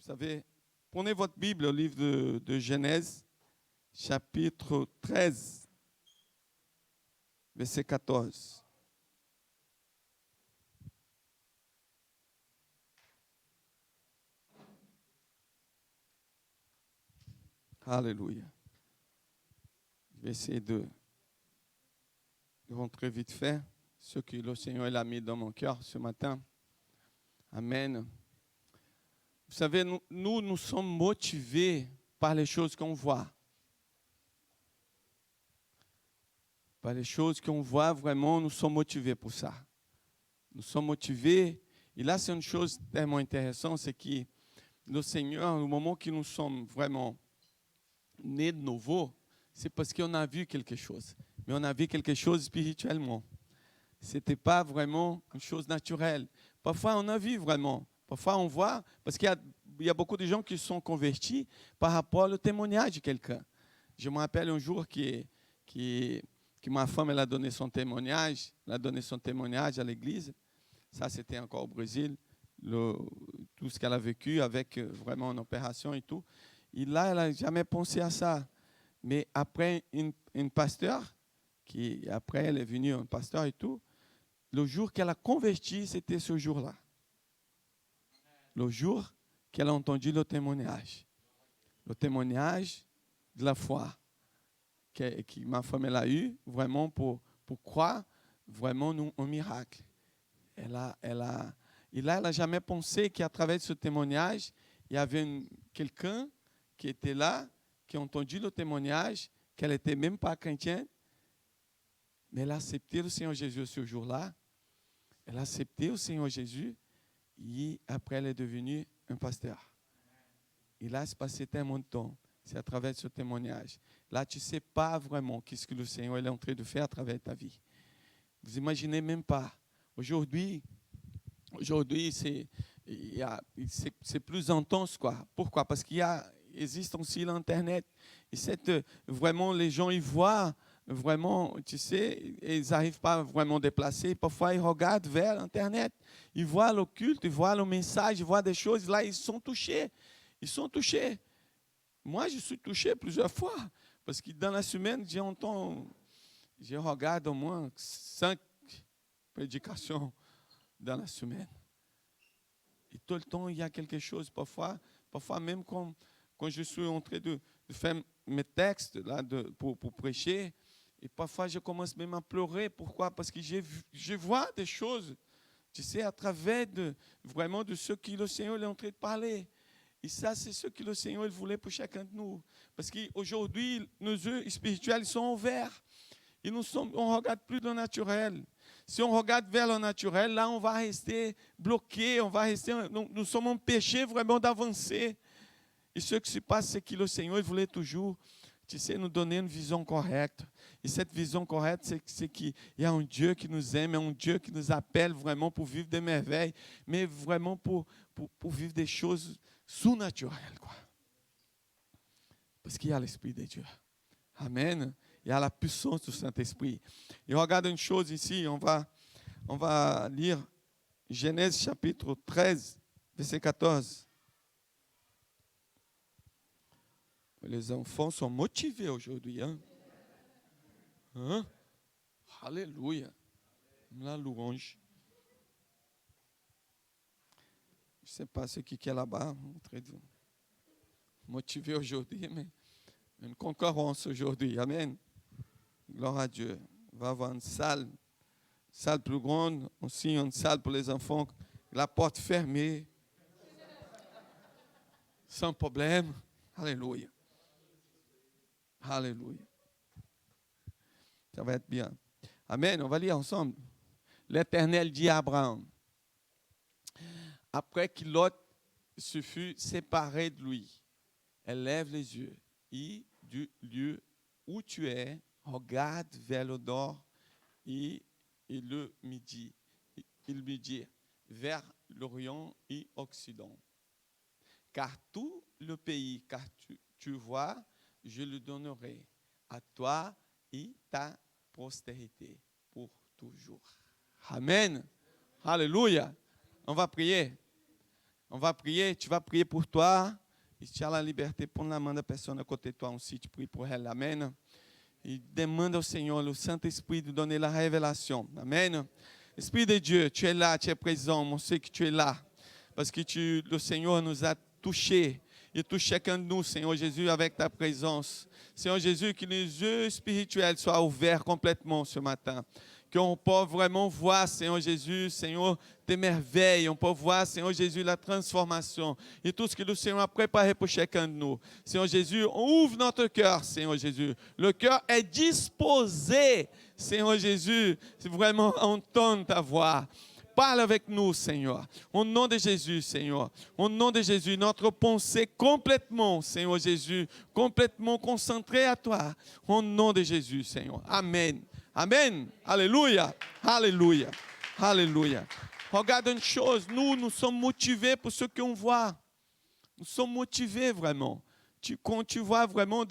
savez, prenez votre Bible au livre de Genèse, chapitre 13, verset 14. Alléluia. Je vais essayer de rentrer vite fait ce que le Seigneur a mis dans mon cœur ce matin. Amen. Vous savez, nous sommes motivés par les choses qu'on voit. Par les choses qu'on voit, vraiment, nous sommes motivés pour ça. Nous sommes motivés. Et là, c'est une chose tellement intéressante, c'est que le Seigneur, au moment que nous sommes vraiment nés de nouveau, c'est parce qu'on a vu quelque chose. Mais on a vu quelque chose spirituellement. Ce n'était pas vraiment une chose naturelle. Parfois, on a vu vraiment. Parfois, on voit, parce qu'il y a beaucoup de gens qui sont convertis par rapport au témoignage de quelqu'un. Je me rappelle un jour que ma femme elle a donné son témoignage. Elle a donné son témoignage à l'église. Ça, c'était encore au Brésil. Tout ce qu'elle a vécu avec vraiment une opération et tout. Et là, elle n'a jamais pensé à ça. Mais après, une pasteur, après, elle est venue un pasteur et tout, le jour qu'elle a converti, c'était ce jour-là. Le jour qu'elle a entendu le témoignage. Le témoignage de la foi que ma femme elle a eu, vraiment pour croire vraiment un miracle. Et là, elle n'a jamais pensé qu'à travers ce témoignage, il y avait quelqu'un qui était là, qui a entendu le témoignage, qu'elle n'était même pas chrétienne, mais elle a accepté le Seigneur Jésus ce jour-là. Elle a accepté le Seigneur Jésus et après elle est devenue un pasteur. Et là, c'est passé tellement de temps. C'est à travers ce témoignage. Là, tu ne sais pas vraiment qu'est-ce que le Seigneur est en train de faire à travers ta vie. Vous imaginez même pas. Aujourd'hui, c'est plus intense, quoi. Pourquoi? Parce existe aussi l'Internet. Et vraiment, les gens, ils voient vraiment, tu sais, ils n'arrivent pas vraiment à déplacer. Parfois, ils regardent vers l'Internet. Ils voient le culte, ils voient le message, ils voient des choses. Là, ils sont touchés. Ils sont touchés. Moi, je suis touché plusieurs fois. Parce que dans la semaine, je regarde au moins 5 prédications dans la semaine. Et tout le temps, il y a quelque chose. Parfois même quand je suis en train de faire mes textes là, pour prêcher, et parfois je commence même à pleurer. Pourquoi? Parce que je vois des choses, tu sais, à travers vraiment de ce que le Seigneur est en train de parler. Et ça, c'est ce que le Seigneur voulait pour chacun de nous. Parce qu'aujourd'hui, nos yeux spirituels sont ouverts. Et on ne regarde plus le naturel. Si on regarde vers le naturel, là, on va rester bloqué, nous sommes empêchés vraiment d'avancer. Et ce qui se passe, c'est que le Seigneur voulait toujours, tu sais, nous donner une vision correcte. Et cette vision correcte, c'est qu'il y a un Dieu qui nous aime, un Dieu qui nous appelle vraiment pour vivre des merveilles, mais vraiment pour vivre des choses surnaturelles, quoi. Parce qu'il y a l'Esprit de Dieu. Amen. Il y a la puissance du Saint-Esprit. Et regarde une chose ici, on va lire Genèse chapitre 13, verset 14. Les enfants sont motivés aujourd'hui. Hein? Alléluia. La louange. Je ne sais pas ce qui est là-bas, très motivé aujourd'hui, mais une concurrence aujourd'hui. Amen. Gloire à Dieu. On va avoir une salle plus grande, aussi une salle pour les enfants, la porte fermée, sans problème. Alléluia. Alléluia. Ça va être bien. Amen. On va lire ensemble. L'Éternel dit à Abraham, après que Lot se fut séparé de lui, elle lève les yeux et du lieu où tu es, regarde vers le nord et le midi. Il me dit vers l'Orient et l'Occident. Car tout le pays, car tu vois, je le donnerai à toi et ta postérité pour toujours. Amen. Alléluia. On va prier. On va prier, tu vas prier pour toi. Et tu as la liberté de prendre la main de la personne à côté de toi aussi, tu pries pour elle. Amen. Et demande au Seigneur, le Saint-Esprit, de donner la révélation. Amen. Esprit de Dieu, tu es là, tu es présent. On sait que tu es là. Parce que le Seigneur nous a touchés. Et touche chacun de nous, Seigneur Jésus, avec ta présence. Seigneur Jésus, que les yeux spirituels soient ouverts complètement ce matin. Qu'on peut vraiment voir, Seigneur Jésus, Seigneur, tes merveilles. On peut voir, Seigneur Jésus, la transformation. Et tout ce que le Seigneur a préparé pour chacun de nous. Seigneur Jésus, ouvre notre cœur, Seigneur Jésus. Le cœur est disposé, Seigneur Jésus, c'est vraiment entendre ta voix. Parle avec nous, Seigneur. Au nom de Jésus, Seigneur. Au nom de Jésus, notre pensée complètement, Seigneur Jésus, complètement concentrée à toi. Au nom de Jésus, Seigneur. Amen. Amen. Alléluia. Alléluia. Alléluia. Regarde une chose, nous sommes motivés pour ce qu'on voit. Nous sommes motivés vraiment. Quand tu vois vraiment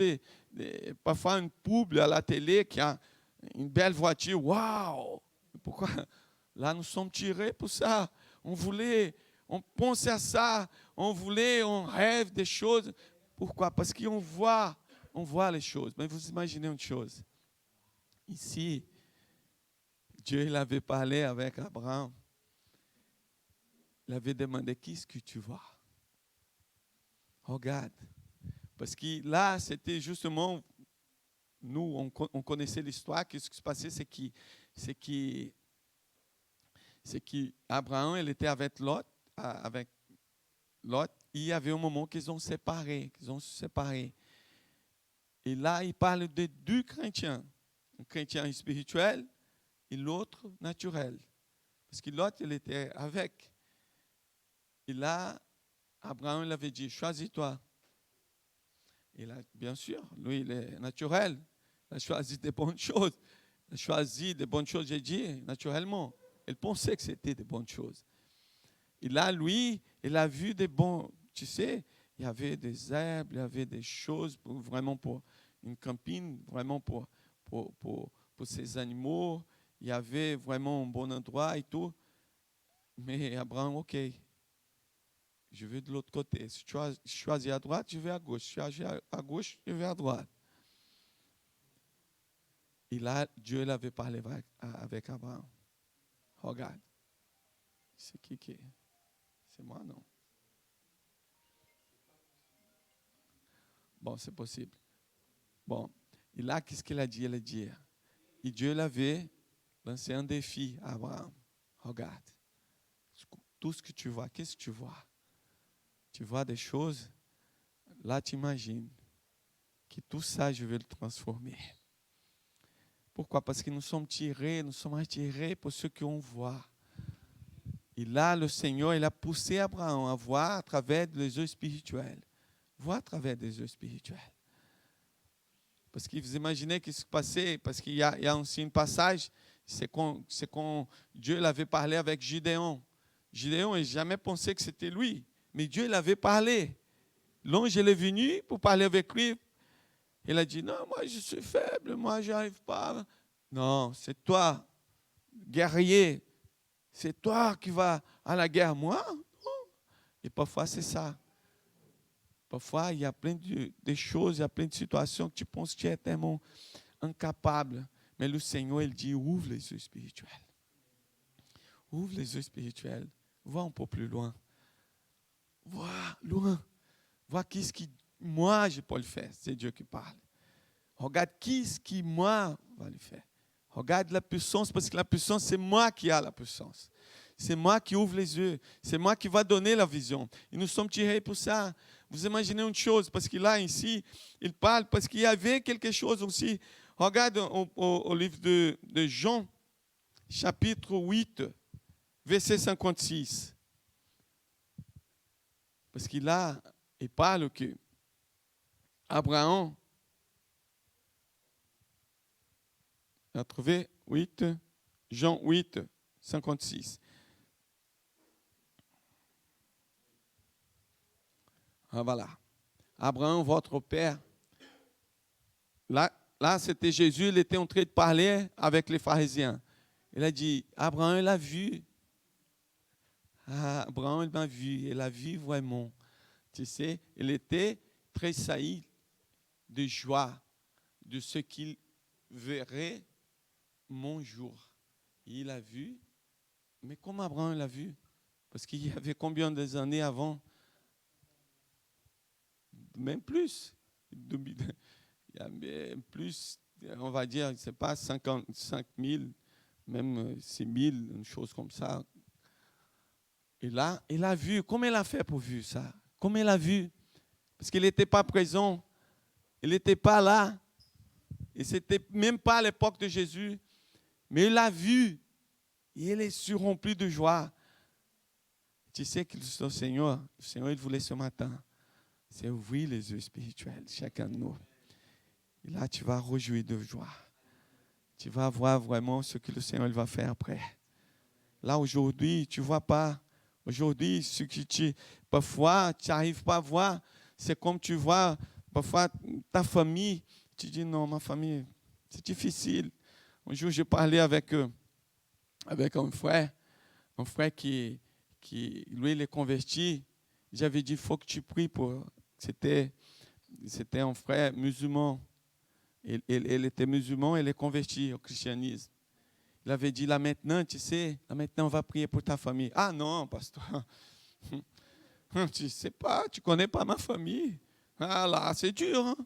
parfois une pub à la télé qui a une belle voiture, waouh! Pourquoi? Là, nous sommes tirés pour ça. On pense à ça. On rêve des choses. Pourquoi? Parce qu'on voit les choses. Mais vous imaginez une chose. Ici, Dieu il avait parlé avec Abraham. Il avait demandé, qu'est-ce que tu vois? Regarde. Parce que là, c'était justement, nous, on connaissait l'histoire. Qu'est-ce qui se passait? C'est qu'Abraham, il était avec Lot. Il y avait un moment qu'ils ont se séparés. Et là, il parle de deux chrétiens. Un chrétien spirituel et l'autre naturel. Parce que l'autre, il était avec. Et là, Abraham, il avait dit, choisis-toi. Et là, bien sûr, lui, il est naturel. Il a choisi des bonnes choses. Il a choisi des bonnes choses, j'ai dit, naturellement. Il pensait que c'était des bonnes choses. Et là, lui, il a vu des bons, tu sais, il y avait des herbes, il y avait des choses vraiment pour une campine, vraiment pour ces animaux. Il y avait vraiment un bon endroit et tout. Mais Abraham, ok, je vais de l'autre côté. Si tu choisis à droite, je vais à gauche. Si tu choisis à gauche, je vais à droite. Et là, Dieu l'avait parlé avec Abraham. Regarde. C'est qui est? C'est moi, non? Bon, c'est possible. Bon. Et là, qu'est-ce qu'il a dit? Il a dit. Et Dieu l'avait lancé un défi à Abraham. Regarde. Tout ce que tu vois, qu'est-ce que tu vois? Tu vois des choses, là tu imagines que tout ça, je vais le transformer. Pourquoi? Parce que nous sommes attirés pour ce qu'on voit. Et là, le Seigneur, il a poussé Abraham à voir à travers les yeux spirituels. Voir à travers des yeux spirituels. Parce que vous imaginez ce qui se passait, parce qu'il y a aussi un passage, c'est quand Dieu l'avait parlé avec Gideon. Gideon n'a jamais pensé que c'était lui, mais Dieu l'avait parlé. L'ange est venu pour parler avec lui. Il a dit, non, moi je suis faible, moi je n'arrive pas. Non, c'est toi, guerrier. C'est toi qui vas à la guerre, moi? Non. Et parfois c'est ça. Parfois il y a plein de choses, il y a plein de situations que tu penses que tu es tellement incapable. Mais le Seigneur, il dit, ouvre les yeux spirituels. Ouvre les yeux spirituels. Va un peu plus loin. Vois loin. Vois qu'est-ce que moi je peux le faire. C'est Dieu qui parle. Regarde qu'est-ce que moi va le faire. Regarde la puissance, parce que la puissance, c'est moi qui ai la puissance. C'est moi qui ouvre les yeux. C'est moi qui va donner la vision. Et nous sommes tirés pour ça. Vous imaginez une chose, parce que là, ici, il parle, parce qu'il y avait quelque chose aussi. Regarde au livre de Jean, chapitre 8, verset 56. Parce que là, il parle que Abraham a trouvé 8, Jean 8, 56. Ah, voilà. Abraham, votre père. Là, c'était Jésus, il était en train de parler avec les pharisiens. Il a dit, Abraham l'a vu. Ah, Abraham, il m'a vu, il a vu vraiment. Tu sais, il était tressailli de joie de ce qu'il verrait mon jour. Et il a vu, mais comment Abraham l'a vu? Parce qu'il y avait combien d'années avant? Même plus. Il y a même plus, on va dire, c'est pas 55 000, même 6 000, une chose comme ça. Et là, il a vu. Comment il a fait pour voir ça? Comment il a vu? Parce qu'il n'était pas présent. Il n'était pas là. Et ce n'était même pas à l'époque de Jésus. Mais il a vu. Et il est surrempli de joie. Tu sais que le Seigneur, il voulait ce matin, c'est ouvrir les yeux spirituels, chacun de nous. Et là, tu vas réjouir de joie. Tu vas voir vraiment ce que le Seigneur va faire après. Là, aujourd'hui, tu ne vois pas. Aujourd'hui, ce que parfois, tu n'arrives pas à voir. C'est comme tu vois, parfois, ta famille. Tu dis, non, ma famille, c'est difficile. Un jour, j'ai parlé avec un frère qui, lui, il est converti. J'avais dit, il faut que tu pries pour... C'était un frère musulman. Il était musulman, il est converti au christianisme. Il avait dit, là maintenant, tu sais, là maintenant, on va prier pour ta famille. Ah non, pasteur. Tu ne sais pas, tu ne connais pas ma famille. Ah là, c'est dur. Hein?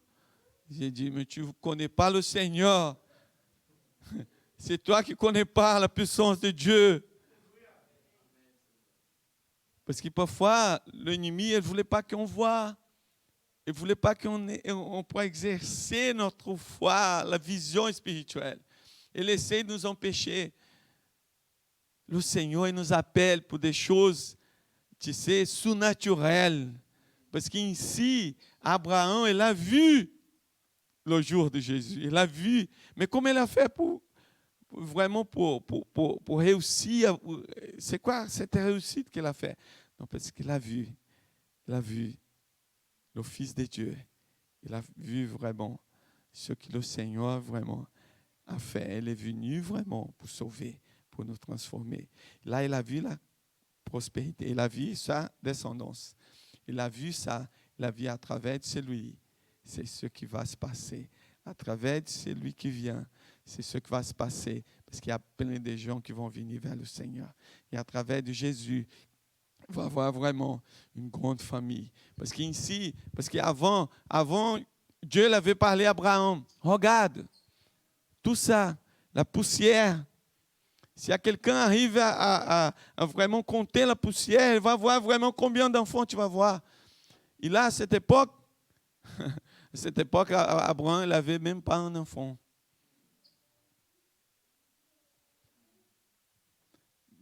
J'ai dit, mais tu ne connais pas le Seigneur. C'est toi qui ne connais pas la puissance de Dieu. Parce que parfois, l'ennemi, il ne voulait pas qu'on voit. Il ne voulait pas qu'on puisse exercer notre foi, la vision spirituelle. Il essaie de nous empêcher. Le Seigneur, il nous appelle pour des choses, tu sais, surnaturelles. Parce qu'ici, Abraham, il a vu le jour de Jésus. Il a vu. Mais comment il a fait vraiment pour réussir? C'est quoi cette réussite qu'il a fait? Non, parce qu'il a vu. Il a vu le Fils de Dieu. Il a vu vraiment ce que le Seigneur vraiment a fait. Il est venu vraiment pour sauver, pour nous transformer. Là, il a vu la prospérité. Il a vu sa descendance. Il a vu ça. Il a vu à travers de celui. C'est ce qui va se passer. À travers de celui qui vient, c'est ce qui va se passer. Parce qu'il y a plein de gens qui vont venir vers le Seigneur. Et à travers de Jésus, on va avoir vraiment une grande famille. Parce qu'ici, parce qu'avant, Dieu l'avait parlé à Abraham. Regarde, tout ça, la poussière. S'il y a quelqu'un qui arrive à vraiment compter la poussière, il va voir vraiment combien d'enfants tu vas voir. Et là, à cette époque, Abraham n'avait même pas un enfant.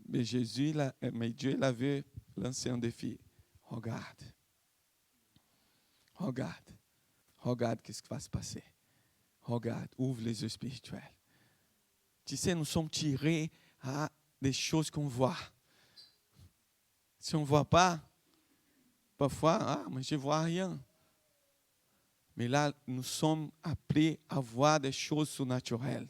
Mais Dieu l'avait lancé un défi. Regarde. Regarde qu'est-ce qui va se passer. Regarde, ouvre les yeux spirituels. Tu sais, nous sommes tirés à des choses qu'on voit. Si on ne voit pas, parfois, mais je ne vois rien. Mais là, nous sommes appelés à voir des choses surnaturelles.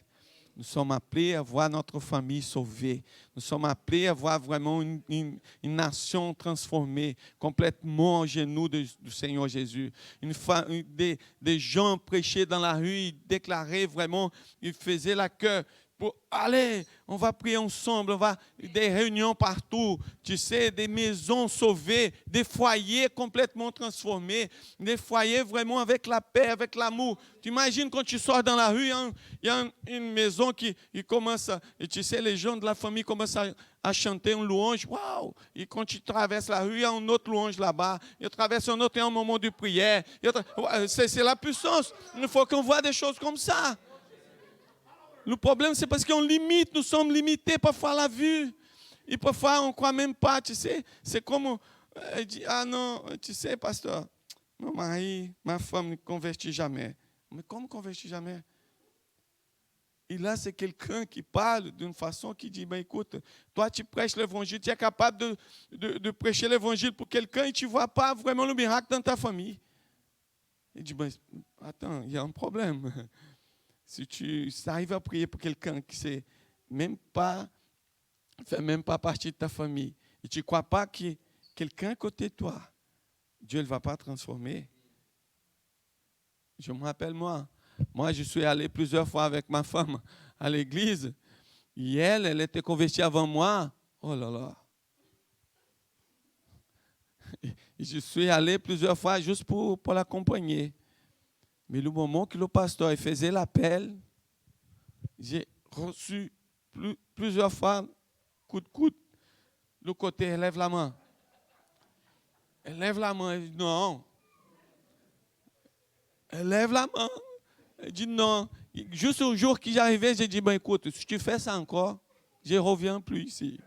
Nous sommes appelés à voir notre famille sauvée. Nous sommes appelés à voir vraiment une nation transformée, complètement au genou du Seigneur Jésus. Des gens prêchaient dans la rue, ils déclaraient vraiment, ils faisaient la queue pour aller, on va prier ensemble, des réunions partout, tu sais, des maisons sauvées, des foyers complètement transformés, des foyers vraiment avec la paix, avec l'amour. Tu imagines quand tu sors dans la rue, il y a une maison qui commence, et tu sais, les gens de la famille commencent à chanter une louange, waouh! Et quand tu traverses la rue, il y a une autre louange là-bas, il traverse un autre, il y a un moment de prière. C'est la puissance. Il faut qu'on voit des choses comme ça. Le problème, c'est parce qu'on limite, nous sommes limités parfois à la vue. Et parfois, on ne croit même pas, tu sais. C'est comme, dit, ah non, tu sais, pasteur, mon mari, ma femme ne convertit jamais. Mais comment convertit jamais? Et là, c'est quelqu'un qui parle d'une façon qui dit, ben écoute, toi, tu prêches l'évangile, tu es capable de prêcher l'évangile pour quelqu'un et tu ne vois pas vraiment le miracle dans ta famille. Il dit, ben attends, il y a un problème. Si tu arrives à prier pour quelqu'un qui ne fait même pas partie de ta famille, Et tu ne crois pas que quelqu'un à côté de toi, Dieu ne va pas transformer. Je me rappelle, moi, je suis allé plusieurs fois avec ma femme à l'église. Et elle était convertie avant moi. Oh là là. Et je suis allé plusieurs fois juste pour l'accompagner. Mais le moment que le pasteur faisait l'appel, j'ai reçu plusieurs fois coup de coude. Le côté, elle lève la main. Elle lève la main. Elle dit non. Elle lève la main. Elle dit non. Juste au jour que j'arrivais, j'ai dit, ben écoute, si tu fais ça encore, je ne reviens plus ici.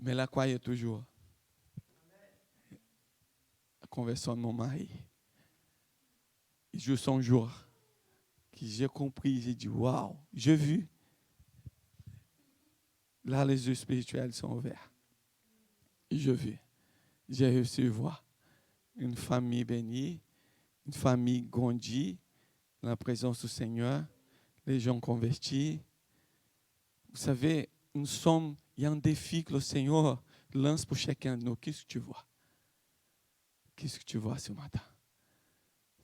Mais elle croyait toujours. La conversion de mon mari. Et juste un jour, que j'ai compris, j'ai dit, waouh, j'ai vu. Là, les yeux spirituels sont ouverts. Et je vis. J'ai réussi à voir une famille bénie, une famille grandie, dans la présence du Seigneur, les gens convertis. Vous savez, il y a un défi que le Seigneur lance pour chacun de nous. Qu'est-ce que tu vois? Qu'est-ce que tu vois ce matin?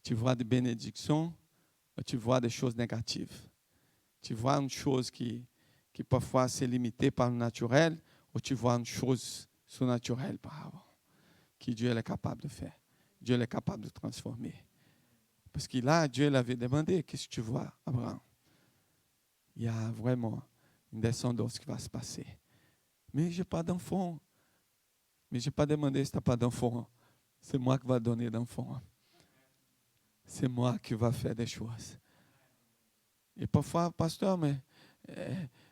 Tu vois des bénédictions ou tu vois des choses négatives? Tu vois une chose qui parfois c'est limitée par le naturel ou tu vois une chose surnaturelle par avant que Dieu est capable de faire. Dieu est capable de transformer. Parce que là, Dieu l'avait demandé, qu'est-ce que tu vois, Abraham? Il y a vraiment une descendance qui va se passer. Mais je n'ai pas d'enfant. Mais je n'ai pas demandé si tu n'as pas d'enfant. C'est moi qui vais donner d'enfant. C'est moi qui vais faire des choses. Et parfois, pasteur,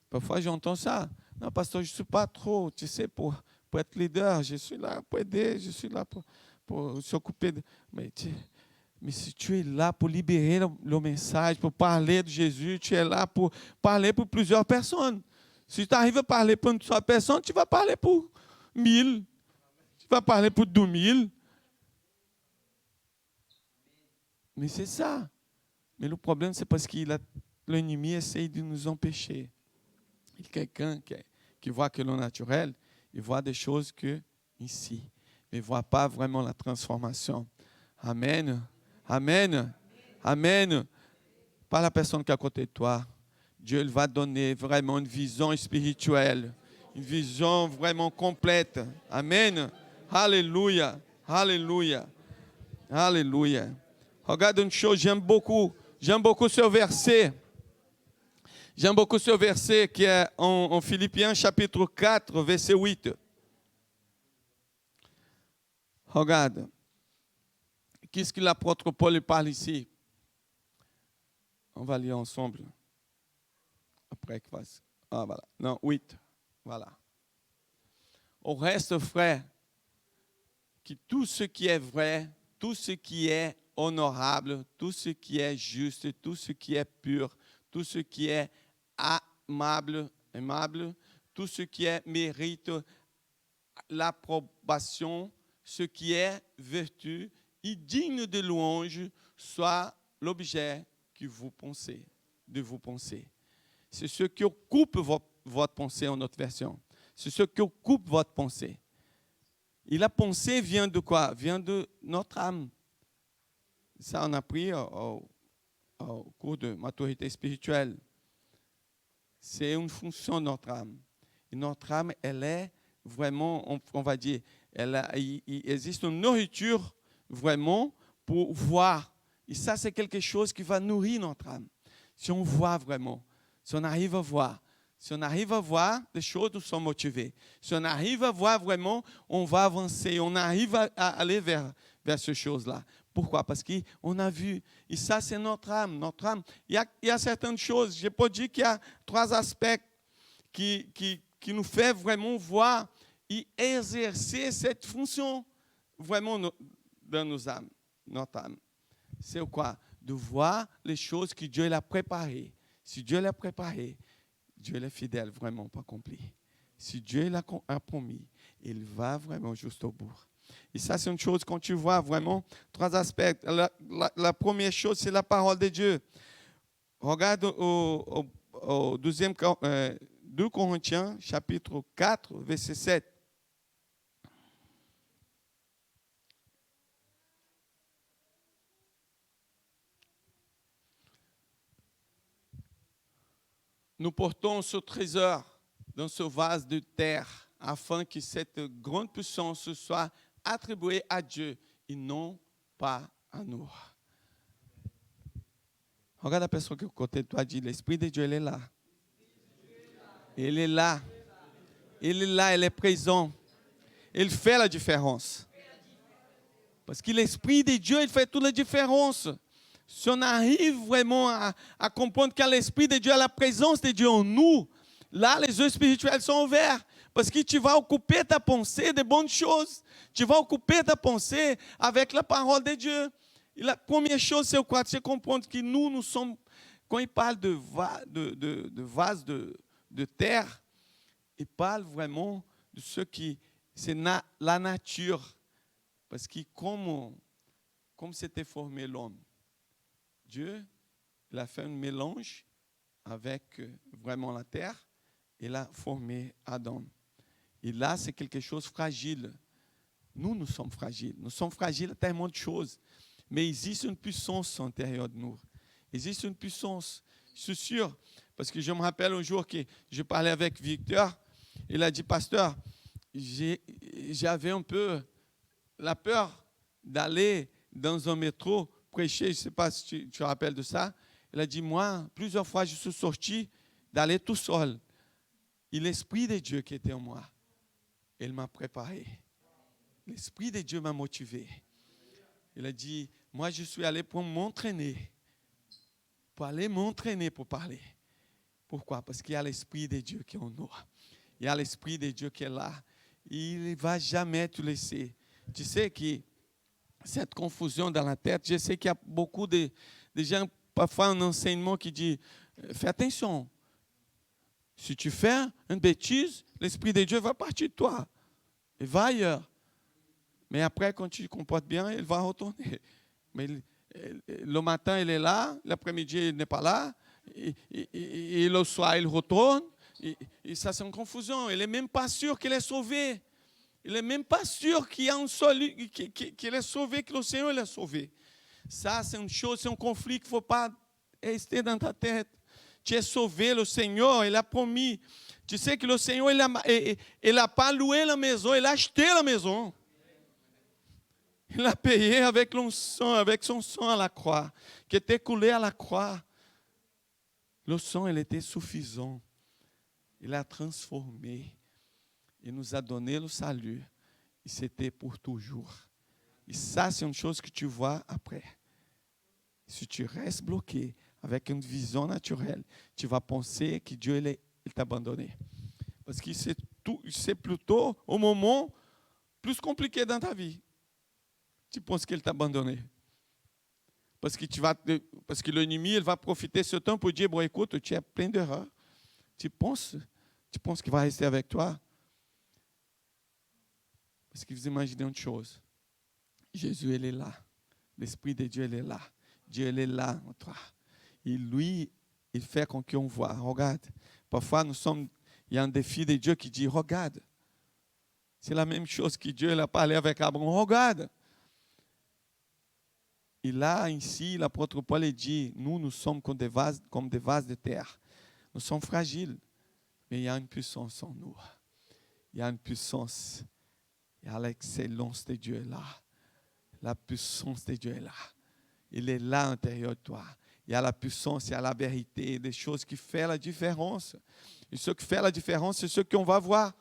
parfois j'entends ça. Non, pasteur, je ne suis pas trop, tu sais, pour être leader. Je suis là pour aider, je suis là pour s'occuper. Mais si tu es là pour libérer le message, pour parler de Jésus, tu es là pour parler pour plusieurs personnes. Si tu arrives à parler pour une seule personne, tu vas parler pour 1000. Tu vas parler pour 2000. Mais c'est ça. Mais le problème, c'est parce que l'ennemi essaye de nous empêcher. Et quelqu'un qui voit que le naturel, il voit des choses que ici. Mais il ne voit pas vraiment la transformation. Amen. Amen. Amen. Pas la personne qui est à côté de toi. Dieu va donner vraiment une vision spirituelle. Une vision vraiment complète. Amen. Alléluia. Alléluia. Alléluia. Regarde une chose, j'aime beaucoup ce verset. J'aime beaucoup ce verset qui est en Philippiens chapitre 4, verset 8. Regarde. Qu'est-ce que l'apôtre Paul parle ici? On va lire ensemble. Après, ah, voilà. Non, 8. Voilà. Au reste, frère, que tout ce qui est vrai, tout ce qui est honorable, tout ce qui est juste, tout ce qui est pur, tout ce qui est aimable, tout ce qui est mérite l'approbation, ce qui est vertu et digne de louange, soit l'objet que vous pensez, de vous penser. C'est ce qui occupe votre pensée en notre version. C'est ce qui occupe votre pensée. Et la pensée vient de quoi? Vient de notre âme. Ça, on a appris au cours de maturité spirituelle. C'est une fonction de notre âme. Et notre âme, elle est vraiment, on va dire, il existe une nourriture vraiment pour voir. Et ça, c'est quelque chose qui va nourrir notre âme. Si on voit vraiment, si on arrive à voir, les choses nous sont motivées. Si on arrive à voir vraiment, on va avancer, on arrive à aller vers ces choses-là. Pourquoi? Parce qu'on a vu, et ça c'est notre âme. Notre âme, il y a certaines choses, je peux dire qu'il y a 3 aspects qui nous fait vraiment voir et exercer cette fonction vraiment dans nos âmes, notre âme. C'est quoi? De voir les choses que Dieu l'a préparées. Si Dieu l'a préparé, Dieu est fidèle vraiment pour accomplir. Si Dieu l'a promis, il va vraiment juste au bout. Et ça, c'est une chose quand tu vois vraiment 3 aspects. La première chose, c'est la parole de Dieu. Regarde au 2 Corinthiens, chapitre 4, verset 7. Nous portons ce trésor dans ce vase de terre afin que cette grande puissance soit attribuée à Dieu et non pas à nous. Regarde la personne qui est à côté de toi, dit, l'Esprit de Dieu, il est là. Il est là. Il est là, il est présent. Il fait la différence. Parce que l'Esprit de Dieu, il fait toute la différence. Si on arrive vraiment à comprendre que l'Esprit de Dieu, la présence de Dieu en nous, là, les yeux spirituels sont ouverts. Parce que tu vas occuper ta pensée de bonnes choses. Tu vas occuper ta pensée avec la parole de Dieu. Et la première chose, c'est comprendre que nous sommes, quand il parle de vase de terre, il parle vraiment de ce qui, c'est la nature. Parce que comme s'était formé l'homme, Dieu, il a fait un mélange avec vraiment la terre. Il a formé Adam. Et là, c'est quelque chose de fragile. Nous sommes fragiles. Nous sommes fragiles à tellement de choses. Mais il existe une puissance à l'intérieur de nous. Il existe une puissance. Je suis sûr. Parce que je me rappelle un jour que je parlais avec Victor. Il a dit, pasteur, j'avais un peu la peur d'aller dans un métro prêcher. Je ne sais pas si tu te rappelles de ça. Il a dit, moi, plusieurs fois, je suis sorti d'aller tout seul. Et l'Esprit de Dieu qui était en moi, il m'a préparé. L'Esprit de Dieu m'a motivé. Il a dit, moi, je suis allé pour m'entraîner. Pour aller m'entraîner pour parler. Pourquoi? Parce qu'il y a l'Esprit de Dieu qui est en nous. Il y a l'Esprit de Dieu qui est là. Il ne va jamais te laisser. Tu sais que cette confusion dans la tête, je sais qu'il y a beaucoup de gens, parfois un enseignement qui dit, fais attention. Si tu fais une bêtise, l'Esprit de Dieu va partir de toi. Il va ailleurs. Mais après, quand tu te comportes bien, il va retourner. Mais le matin, il est là. L'après-midi, il n'est pas là. Et le soir, il retourne. Et ça, c'est une confusion. Il n'est même pas sûr qu'il est sauvé. Il n'est même pas sûr qu'il y a qu'il est sauvé, que le Seigneur l'a sauvé. Ça, c'est une chose, c'est un conflit qu'il ne faut pas rester dans ta tête. Tu es sauvé, le Seigneur, il a promis. Tu sais que le Seigneur, il n'a pas loué la maison, il a acheté la maison. Il a payé avec son sang à la croix, qui était coulé à la croix. Le sang, il était suffisant. Il a transformé. Il nous a donné le salut. Et c'était pour toujours. Et ça, c'est une chose que tu vois après. Si tu restes bloqué avec une vision naturelle, tu vas penser que Dieu il t'a abandonné. Parce que c'est plutôt au moment plus compliqué dans ta vie. Tu penses qu'il t'a abandonné. Parce que l'ennemi, il va profiter ce temps pour dire, bon, écoute, tu es plein d'erreurs. Tu penses qu'il va rester avec toi. Parce que vous imaginez une chose. Jésus, il est là. L'Esprit de Dieu, il est là. Dieu, il est là en toi. Et lui, il fait qu'on voit. Regarde. Parfois, il y a un défi de Dieu qui dit, regarde. C'est la même chose que Dieu a parlé avec Abraham. Regarde. Et là, ici, l'apôtre Paul dit, nous sommes comme des vases de terre. Nous sommes fragiles. Mais il y a une puissance en nous. Il y a une puissance. Il y a l'excellence de Dieu là. La puissance de Dieu est là. Il est là à l'intérieur de toi. Il y a la puissance, il y a la vérité, des choses qui font la différence. Et ce qui fait la différence, c'est ce qu'on va voir.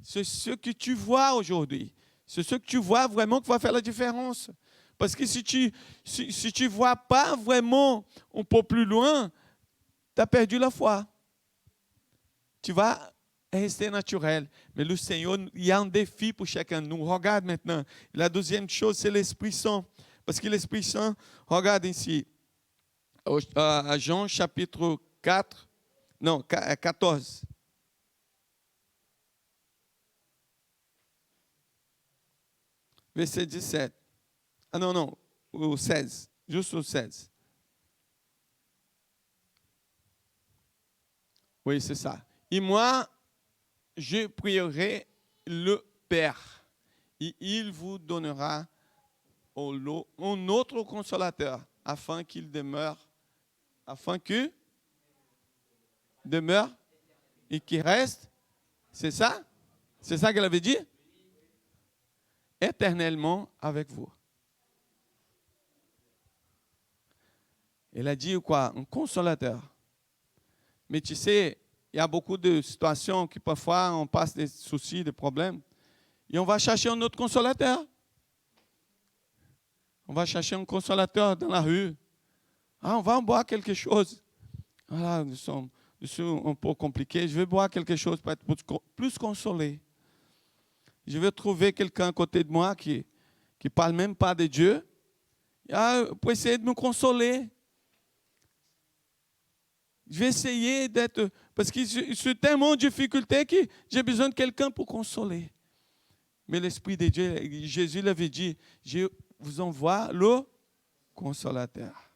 C'est ce que tu vois aujourd'hui. C'est ce que tu vois vraiment qui va faire la différence. Parce que si tu ne vois pas vraiment un peu plus loin, tu as perdu la foi. Tu vas rester naturel. Mais le Seigneur, il y a un défi pour chacun de nous. Regarde maintenant. La deuxième chose, c'est l'Esprit Saint. Parce que l'Esprit Saint, regarde ici. À Jean chapitre 14. Verset 17. Ah non, au 16. Juste au 16. Oui, c'est ça. Et moi, je prierai le Père, et il vous donnera un autre consolateur, afin qu'il demeure et qu'il reste. C'est ça? C'est ça qu'elle avait dit? Éternellement avec vous. Elle a dit quoi? Un consolateur. Mais tu sais, il y a beaucoup de situations qui parfois on passe des soucis, des problèmes, et on va chercher un autre consolateur. On va chercher un consolateur dans la rue. Ah, on va en boire quelque chose. Voilà, nous sommes un peu compliqués. Je vais boire quelque chose pour être plus consolé. Je vais trouver quelqu'un à côté de moi qui ne parle même pas de Dieu, pour essayer de me consoler. Je vais essayer d'être... Parce que je suis tellement en difficulté que j'ai besoin de quelqu'un pour consoler. Mais l'Esprit de Dieu, Jésus l'avait dit, je vous envoie le consolateur.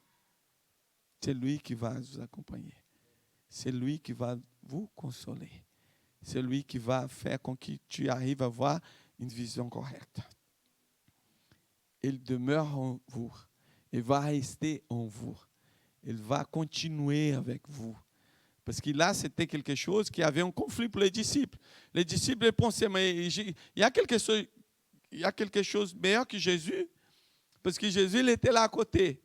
C'est lui qui va vous accompagner. C'est lui qui va vous consoler. C'est lui qui va faire que tu arrives à avoir une vision correcte. Il demeure en vous. Il va rester en vous. Il va continuer avec vous. Parce que là, c'était quelque chose qui avait un conflit pour les disciples. Les disciples pensaient, mais il y a quelque chose de meilleur que Jésus. Parce que Jésus, il était là à côté.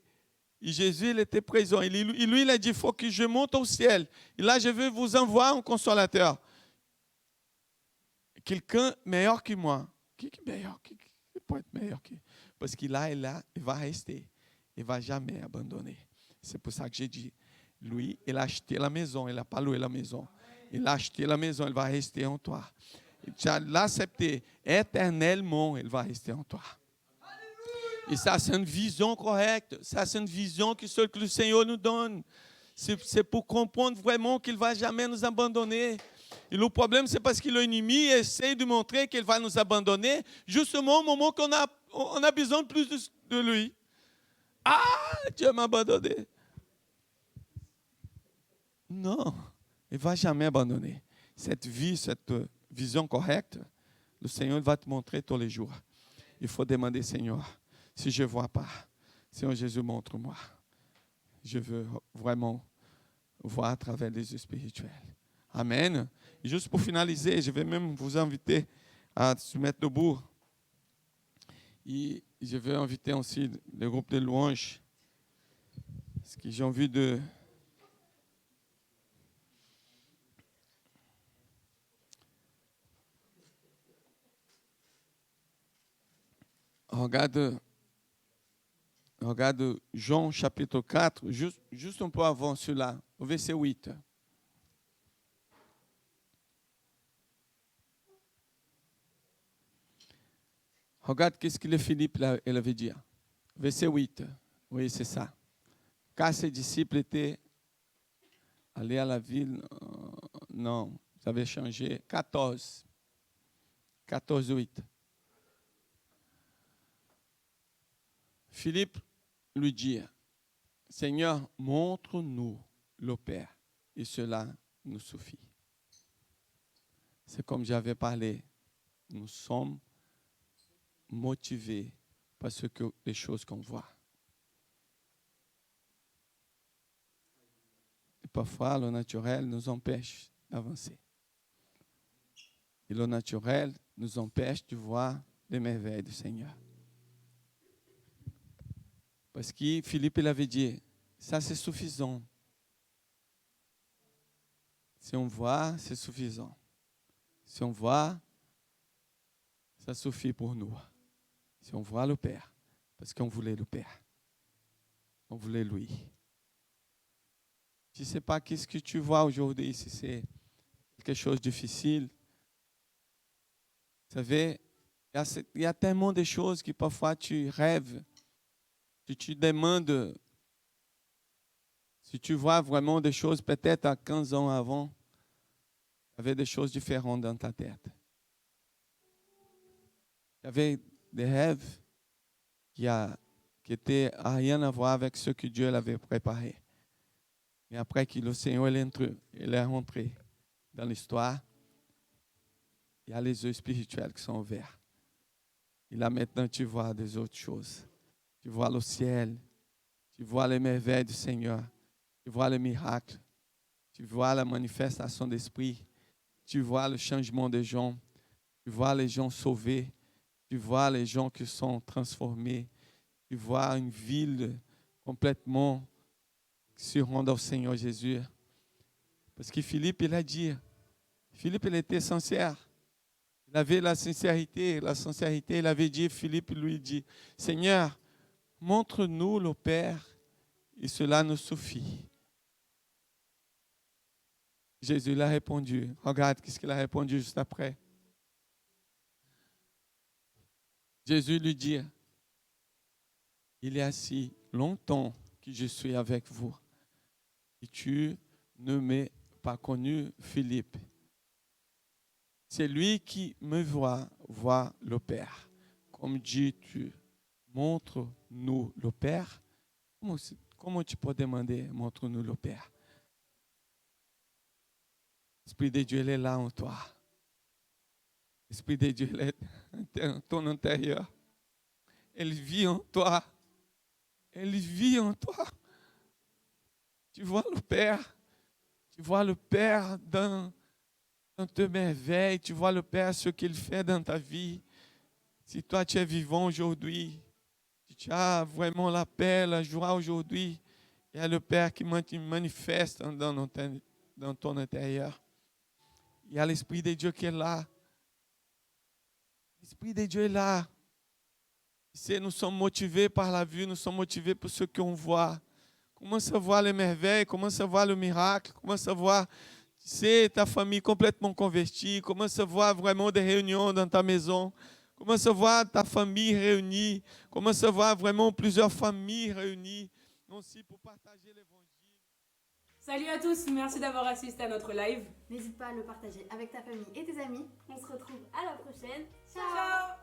Et Jésus, il était présent. Et lui, il a dit, il faut que je monte au ciel. Et là, je vais vous envoyer un consolateur. Quelqu'un meilleur que moi. Qui est meilleur? Qui peut être meilleur que... Parce que là, il va rester. Il ne va jamais abandonner. C'est pour ça que j'ai dit, lui, il a acheté la maison. Il n'a pas loué la maison. Il a acheté la maison. Il va rester en toi. Tu as l'accepté. Éternellement, il va rester en toi. Et ça, c'est une vision correcte. Ça, c'est une vision que le Seigneur nous donne. C'est pour comprendre vraiment qu'il ne va jamais nous abandonner. Et le problème, c'est parce que l'ennemi essaie de montrer qu'il va nous abandonner justement au moment qu'on a besoin de plus de lui. Ah, Dieu m'a abandonné. Non, il ne va jamais abandonner. Cette vie, cette vision correcte, le Seigneur va te montrer tous les jours. Il faut demander, Seigneur, si je ne vois pas, Seigneur Jésus, montre-moi. Je veux vraiment voir à travers les yeux spirituels. Amen. Et juste pour finaliser, je vais même vous inviter à se mettre debout. Et je vais inviter aussi le groupe de louanges. Parce que j'ai envie de... Regarde Jean chapitre 4, juste un peu avant cela, au verset 8. Regarde qu'est-ce que Philippe il avait dit. Verset 8. Oui, c'est ça. Car ses disciples étaient allés à la ville. Non, ça avait changé. 14, 8. Philippe lui dit, Seigneur, montre-nous le Père, et cela nous suffit. C'est comme j'avais parlé, nous sommes motivés par les choses qu'on voit. Et parfois, le naturel nous empêche d'avancer. Et le naturel nous empêche de voir les merveilles du Seigneur. Parce que Philippe il avait dit, ça c'est suffisant. Si on voit, c'est suffisant. Si on voit, ça suffit pour nous. Si on voit le Père, parce qu'on voulait le Père. On voulait lui. Je ne sais pas qu'est-ce que tu vois aujourd'hui, si c'est quelque chose de difficile. Vous savez, il y a tellement de choses que parfois tu rêves. Si tu demandes, si tu vois vraiment des choses, peut-être à 15 ans avant, il y avait des choses différentes dans ta tête. Il y avait des rêves qui n'étaient à rien à voir avec ce que Dieu avait préparé. Mais après que le Seigneur il est rentré dans l'histoire, il y a les yeux spirituels qui sont ouverts. Et là maintenant, tu vois des autres choses. Tu vois le ciel, tu vois les merveilles du Seigneur, tu vois les miracles, tu vois la manifestation d'esprit, tu vois le changement des gens, tu vois les gens sauvés, tu vois les gens qui sont transformés, tu vois une ville complètement qui se rend au Seigneur Jésus. Parce que Philippe, il a dit, Philippe, il était sincère. Il avait la sincérité, il avait dit, Philippe lui dit, Seigneur, montre-nous le Père et cela nous suffit. Jésus l'a répondu. Regarde qu'est-ce qu'il a répondu juste après. Jésus lui dit, il y a si longtemps que je suis avec vous et tu ne m'as pas connu, Philippe. C'est lui qui me voit le Père. Comme dis-tu, montre-nous le Père. Comment tu peux demander, montre-nous le Père? L'Esprit de Dieu, il est là en toi. L'Esprit de Dieu, il est en ton intérieur. Il vit en toi. Il vit en toi. Tu vois le Père. Tu vois le Père dans tes merveilles. Tu vois le Père, ce qu'il fait dans ta vie. Si toi, tu es vivant aujourd'hui, si tu as vraiment la paix, la joie aujourd'hui, il y a le Père qui manifeste dans ton intérieur. Il y a l'Esprit de Dieu qui est là. L'Esprit de Dieu est là. Nous sommes motivés par la vue, nous sommes motivés por ce qu'on voit. Commence à voir les merveilles, commence à voir le miracle, commence à voir ta famille complètement convertie, commence à voir vraiment des réunions dans ta maison, commence à voir ta famille réunie, commence à voir vraiment plusieurs familles réunies, aussi pour partager l'évangile. Salut à tous, merci d'avoir assisté à notre live. N'hésite pas à le partager avec ta famille et tes amis. On se retrouve à la prochaine. Ciao. Ciao.